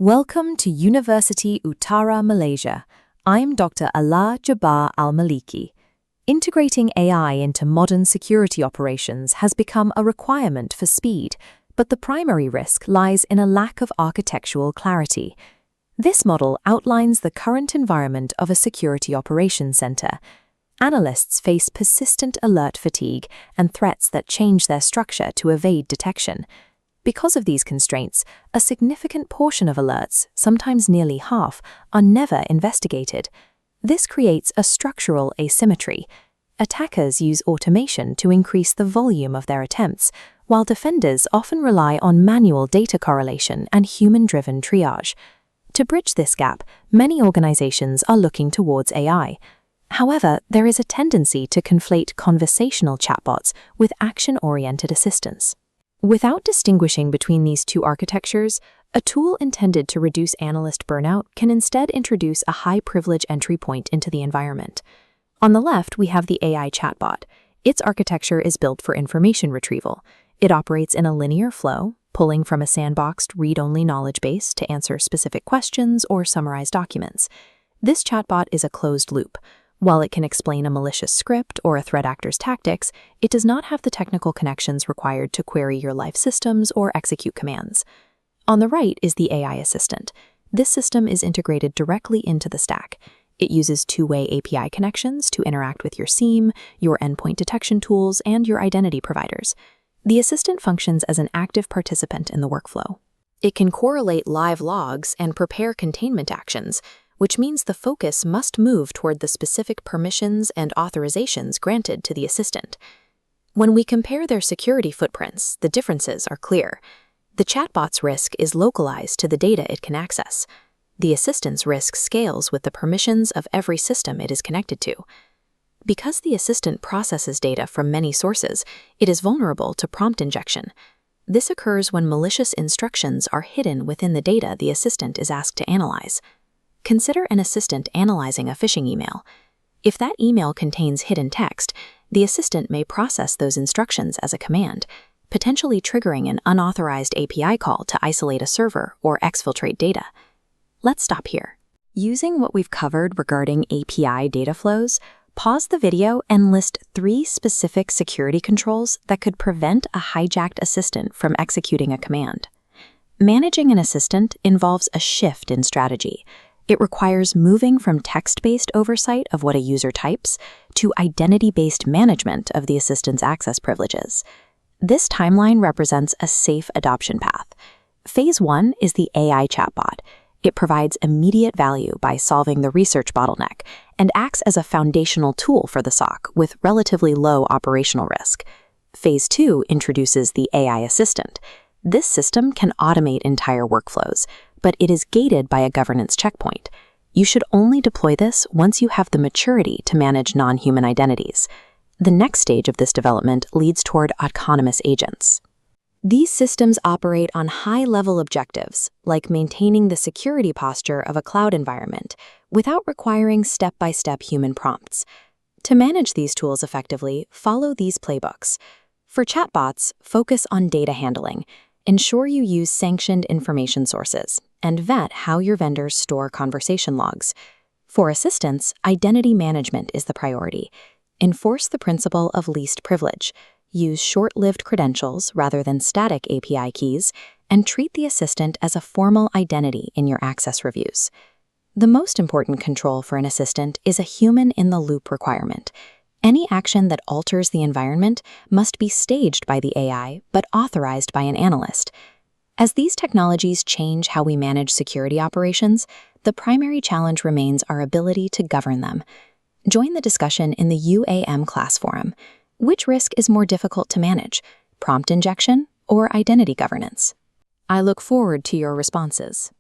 Welcome to University Utara, Malaysia. I'm Dr. Ala Jabbar Al-Maliki. Integrating AI into modern security operations has become a requirement for speed, but the primary risk lies in a lack of architectural clarity. This model outlines the current environment of a security operations center. Analysts face persistent alert fatigue and threats that change their structure to evade detection. Because of these constraints, a significant portion of alerts, sometimes nearly half, are never investigated. This creates a structural asymmetry. Attackers use automation to increase the volume of their attempts, while defenders often rely on manual data correlation and human-driven triage. To bridge this gap, many organizations are looking towards AI. However, there is a tendency to conflate conversational chatbots with action-oriented assistance. Without distinguishing between these two architectures, a tool intended to reduce analyst burnout can instead introduce a high-privilege entry point into the environment. On the left, we have the AI chatbot. Its architecture is built for information retrieval. It operates in a linear flow, pulling from a sandboxed, read-only knowledge base to answer specific questions or summarize documents. This chatbot is a closed loop. While it can explain a malicious script or a threat actor's tactics, it does not have the technical connections required to query your life systems or execute commands. On the right is the AI assistant. This system is integrated directly into the stack. It uses two-way API connections to interact with your SIEM, your endpoint detection tools, and your identity providers. The assistant functions as an active participant in the workflow. It can correlate live logs and prepare containment actions, which means the focus must move toward the specific permissions and authorizations granted to the assistant. When we compare their security footprints, the differences are clear. The chatbot's risk is localized to the data it can access. The assistant's risk scales with the permissions of every system it is connected to. Because the assistant processes data from many sources, it is vulnerable to prompt injection. This occurs when malicious instructions are hidden within the data the assistant is asked to analyze. Consider an assistant analyzing a phishing email. If that email contains hidden text, the assistant may process those instructions as a command, potentially triggering an unauthorized API call to isolate a server or exfiltrate data. Let's stop here. Using what we've covered regarding API data flows, pause the video and list 3 specific security controls that could prevent a hijacked assistant from executing a command. Managing an assistant involves a shift in strategy. It requires moving from text-based oversight of what a user types to identity-based management of the assistant's access privileges. This timeline represents a safe adoption path. Phase 1 is the AI chatbot. It provides immediate value by solving the research bottleneck and acts as a foundational tool for the SOC with relatively low operational risk. Phase 2 introduces the AI assistant. This system can automate entire workflows, but it is gated by a governance checkpoint. You should only deploy this once you have the maturity to manage non-human identities. The next stage of this development leads toward autonomous agents. These systems operate on high-level objectives, like maintaining the security posture of a cloud environment, without requiring step-by-step human prompts. To manage these tools effectively, follow these playbooks. For chatbots, focus on data handling. Ensure you use sanctioned information sources, and vet how your vendors store conversation logs. For assistants, identity management is the priority. Enforce the principle of least privilege. Use short-lived credentials rather than static API keys, and treat the assistant as a formal identity in your access reviews. The most important control for an assistant is a human-in-the-loop requirement. Any action that alters the environment must be staged by the AI, but authorized by an analyst. As these technologies change how we manage security operations, the primary challenge remains our ability to govern them. Join the discussion in the UAM class forum. Which risk is more difficult to manage, prompt injection or identity governance? I look forward to your responses.